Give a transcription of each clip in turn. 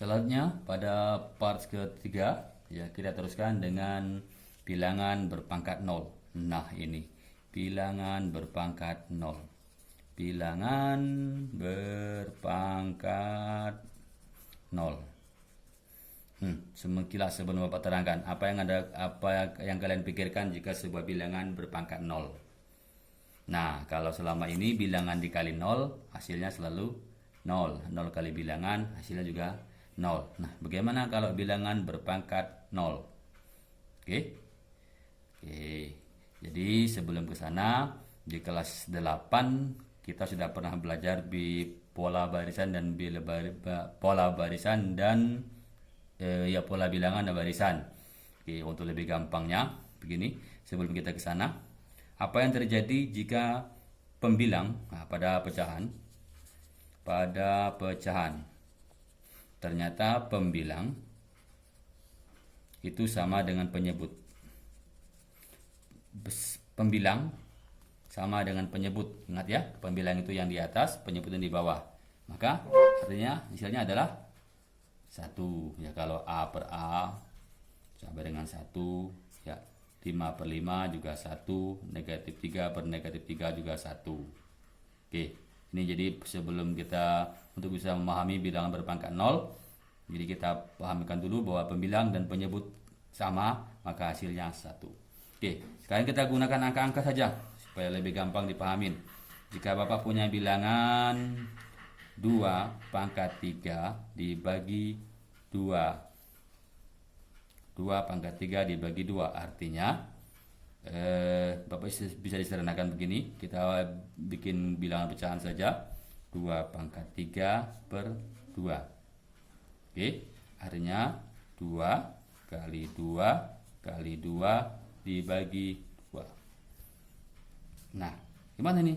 Selanjutnya pada part ketiga ya kita teruskan dengan bilangan berpangkat 0. Nah, ini bilangan berpangkat 0. Bilangan berpangkat 0. Sekilas sebelum Bapak terangkan, apa yang kalian pikirkan jika sebuah bilangan berpangkat 0? Nah, kalau selama ini bilangan dikali 0, hasilnya selalu 0. 0 kali bilangan, hasilnya juga 0. Nah, bagaimana kalau bilangan berpangkat 0? Oke. Jadi sebelum ke sana, di kelas 8 kita sudah pernah belajar pola barisan dan pola bilangan dan barisan. Oke, untuk lebih gampangnya begini, sebelum kita ke sana, apa yang terjadi jika pembilang pada pecahan ternyata pembilang itu sama dengan penyebut. Pembilang sama dengan penyebut. Ingat ya, pembilang itu yang di atas, penyebut yang di bawah. Maka artinya hasilnya adalah 1. Ya, kalau A per A sama dengan 1, ya 5 per 5 juga 1, negatif 3 per negatif 3 juga 1. Oke, ini jadi sebelum kita untuk bisa memahami bilangan berpangkat 0, jadi kita pahamkan dulu bahwa pembilang dan penyebut sama, maka hasilnya 1. Oke, sekarang kita gunakan angka-angka saja supaya lebih gampang dipahamin. Jika Bapak punya bilangan 2 pangkat 3 dibagi 2. 2 pangkat 3 dibagi 2 artinya Bapak bisa disederhanakan begini. Kita bikin bilangan pecahan saja. 2 pangkat 3 per 2. Oke, artinya 2 kali 2 kali 2 dibagi 2. Nah, gimana nih?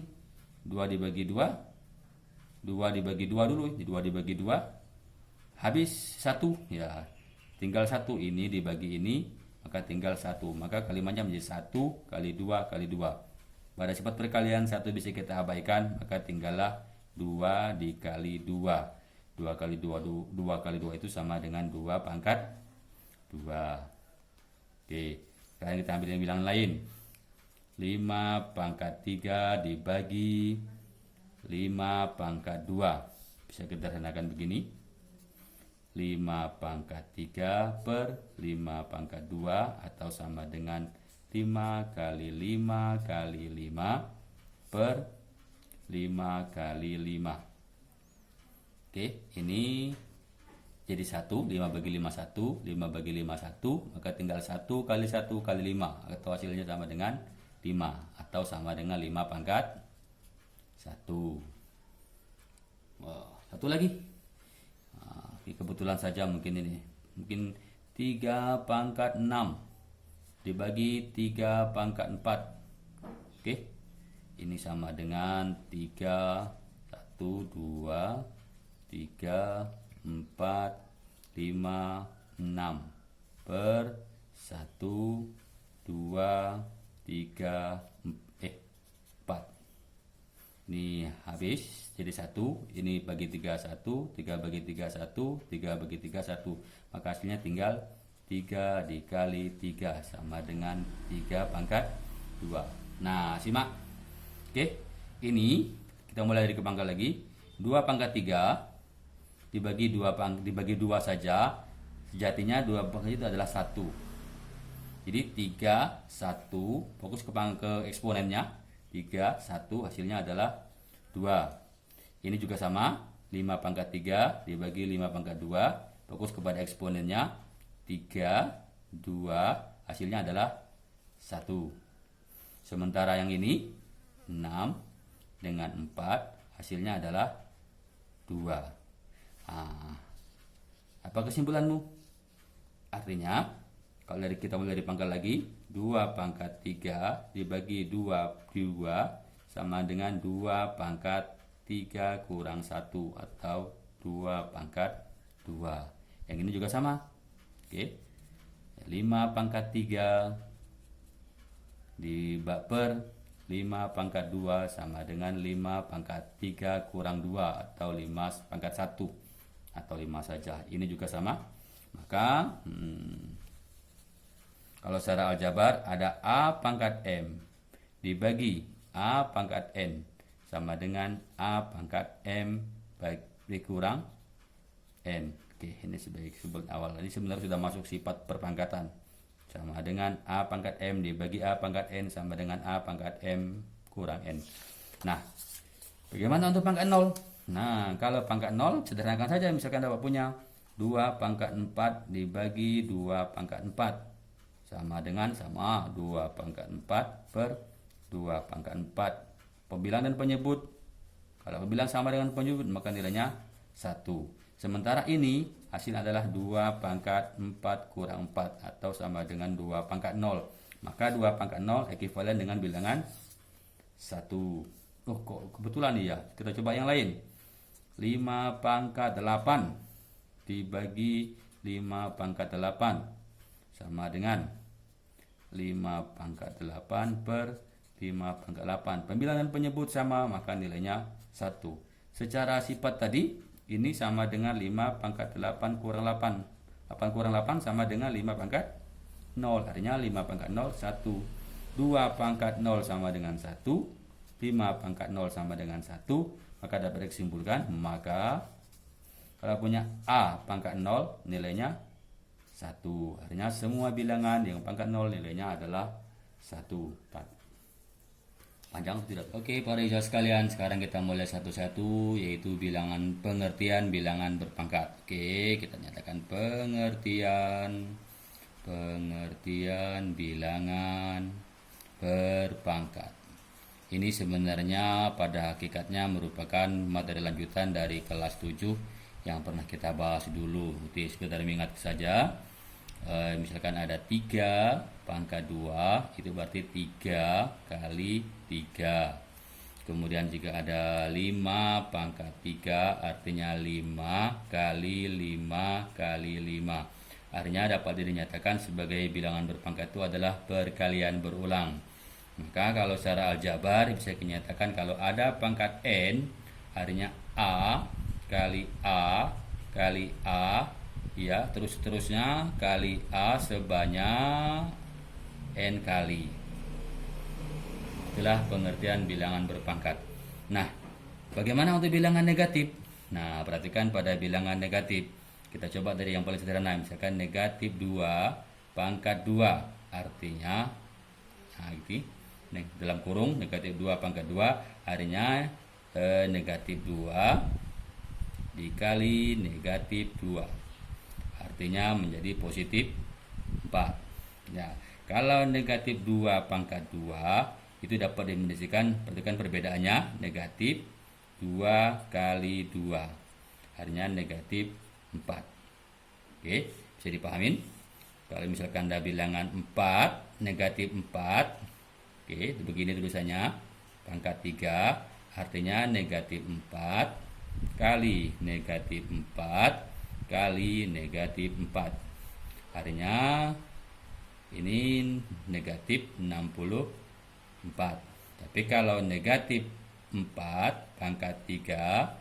2 dibagi 2. 2 dibagi 2 dulu. 2 dibagi 2. Habis 1. Ya, tinggal 1. Ini dibagi ini, maka tinggal 1. Maka kalimatnya menjadi 1 kali 2 kali 2. Pada sifat perkalian 1 bisa kita abaikan, maka tinggallah 2 dikali 2. 2 kali 2, 2 kali 2 itu sama dengan 2 pangkat 2. Oke, sekarang kita ambil yang bilangan lain. 5 pangkat 3 dibagi 5 pangkat 2. Bisa kita sederhanakan begini. 5 pangkat 3 per 5 pangkat 2 atau sama dengan 5 kali 5 kali 5 per 5 kali 5. Oke, ini jadi 1, 5 bagi 5 1, 5 bagi 5 1, maka tinggal 1 kali 1 kali 5 atau hasilnya sama dengan 5 atau sama dengan 5 pangkat 1. Satu lagi. Kebetulan saja mungkin ini. Mungkin 3 pangkat 6 dibagi 3 pangkat 4. Oke. Ini sama dengan 3, 1, 2, 3, 4, 5, 6 per 1, 2, 3, 4. Ini habis jadi 1. Ini bagi 3 1, 3 bagi 3 1, 3 bagi 3 1. Maka hasilnya tinggal 3 dikali 3 sama dengan 3 pangkat 2. Nah, simak. Oke, ini kita mulai dari pangkal lagi. 2 pangkat 3 dibagi 2 saja. Sejatinya 2 pangkat itu adalah 1. Jadi 3 1, fokus ke eksponennya. 3 1 hasilnya adalah 2. Ini juga sama, 5 pangkat 3 dibagi 5 pangkat 2, fokus kepada eksponennya. 3 2 hasilnya adalah 1. Sementara yang ini 6 dengan 4 hasilnya adalah 2. Apa kesimpulanmu? Artinya kalau kita mulai dari pangkal lagi, 2 pangkat 3 dibagi 2 sama dengan 2 pangkat 3 kurang 1 atau 2 pangkat 2. Yang ini juga sama. Oke. 5 pangkat 3 per 5 pangkat 2 sama dengan 5 pangkat 3 kurang 2 atau 5 pangkat 1. atau 5 saja. Ini juga sama. Maka kalau secara aljabar ada A pangkat M dibagi A pangkat N sama dengan A pangkat M dikurang N. Oke, ini sebagai sebut awal. Ini sebenarnya sudah masuk sifat perpangkatan. Sama dengan A pangkat M dibagi A pangkat N sama dengan A pangkat M kurang N. Nah, bagaimana untuk pangkat 0? Nah, kalau pangkat 0 sederhanakan saja. Misalkan Bapak punya 2 pangkat 4 dibagi 2 pangkat 4 sama 2 pangkat 4 per 2 pangkat 4. Pembilang dan penyebut. Kalau pembilang sama dengan penyebut maka nilainya 1. Sementara ini hasil adalah 2 pangkat 4 kurang 4 atau sama dengan 2 pangkat 0. Maka 2 pangkat 0 ekuivalen dengan bilangan 1. Oh, kok kebetulan nih ya. Kita coba yang lain. 5 pangkat 8 dibagi 5 pangkat 8 sama dengan 5 pangkat 8 per 5 pangkat 8. Pembilang dan penyebut sama, maka nilainya 1. Secara sifat tadi, ini sama dengan 5 pangkat 8 kurang 8. 8 kurang 8 sama dengan 5 pangkat 0. Artinya 5 pangkat 0, 1. 2 pangkat 0 sama dengan 1. 5 pangkat 0 sama dengan 1. Maka dapat disimpulkan, maka kalau punya A pangkat 0, nilainya 1. Artinya semua bilangan yang pangkat 0 nilainya adalah 1. Panjang atau tidak? Oke, para siswa sekalian, sekarang kita mulai satu-satu, yaitu bilangan pengertian bilangan berpangkat. Oke, kita nyatakan pengertian bilangan berpangkat. Ini sebenarnya pada hakikatnya merupakan materi lanjutan dari kelas 7 yang pernah kita bahas dulu. Jadi sekedar mengingat saja. Misalkan ada 3 pangkat 2, itu berarti 3 kali 3. Kemudian jika ada 5 pangkat 3, artinya 5 kali 5 kali 5. Artinya dapat dinyatakan sebagai bilangan berpangkat itu adalah perkalian berulang. Maka kalau secara aljabar bisa dinyatakan kalau ada pangkat n, artinya A kali A kali A, ya, terus-terusnya kali A sebanyak n kali. Itulah pengertian bilangan berpangkat. Nah, bagaimana untuk bilangan negatif? Nah, perhatikan pada bilangan negatif. Kita coba dari yang paling sederhana, misalkan negatif 2 pangkat 2, artinya dalam kurung negatif 2 pangkat 2, artinya negatif 2 dikali negatif 2, artinya menjadi positif 4. Ya, kalau negatif 2 pangkat 2 itu dapat dimensikan, perhatikan perbedaannya, negatif 2 kali 2, artinya negatif 4. Oke, bisa dipahamin? Kalau misalkan ada bilangan 4, negatif 4, oke, begini tulisannya, pangkat 3, artinya negatif 4 kali negatif 4 kali negatif 4, artinya ini negatif 64. Tapi kalau negatif 4 pangkat 3,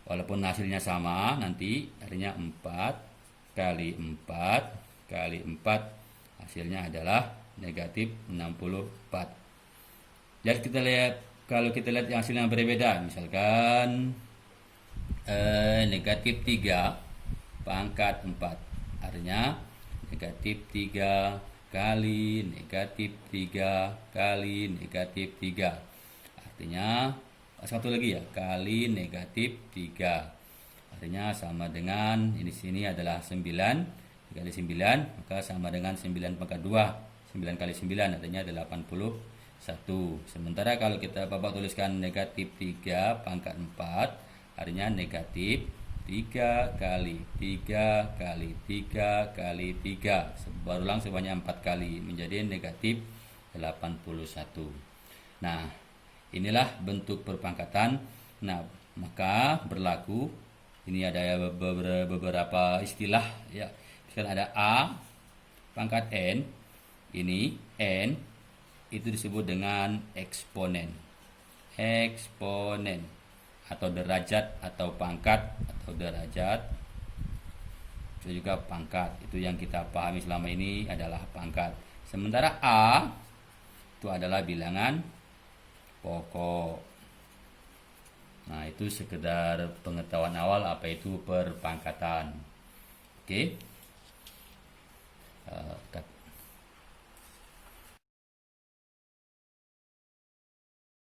walaupun hasilnya sama nanti, artinya 4 kali 4 kali 4, hasilnya adalah negatif 64. Jadi kita lihat, kalau kita lihat yang hasilnya berbeda, misalkan negatif 3 pangkat 4, artinya negatif 3 kali negatif 3 kali negatif 3, artinya satu lagi ya, kali negatif 3, artinya sama dengan ini, sini adalah 9 kali 9, maka sama dengan 9 pangkat 2, 9 kali 9 artinya 81. Sementara kalau kita Bapak tuliskan negatif 3 pangkat 4, artinya negatif 3 kali 3 kali 3 kali 3, berulang sebanyak 4 kali, menjadi negatif 81. Nah, inilah bentuk perpangkatan. Nah, maka berlaku, ini ada beberapa istilah ya. Misalkan ada A pangkat N, ini N itu disebut dengan eksponen. Eksponen atau derajat atau pangkat atau derajat itu juga pangkat. Itu yang kita pahami selama ini adalah pangkat. Sementara A itu adalah bilangan pokok. Nah, itu sekedar pengetahuan awal apa itu perpangkatan. Oke.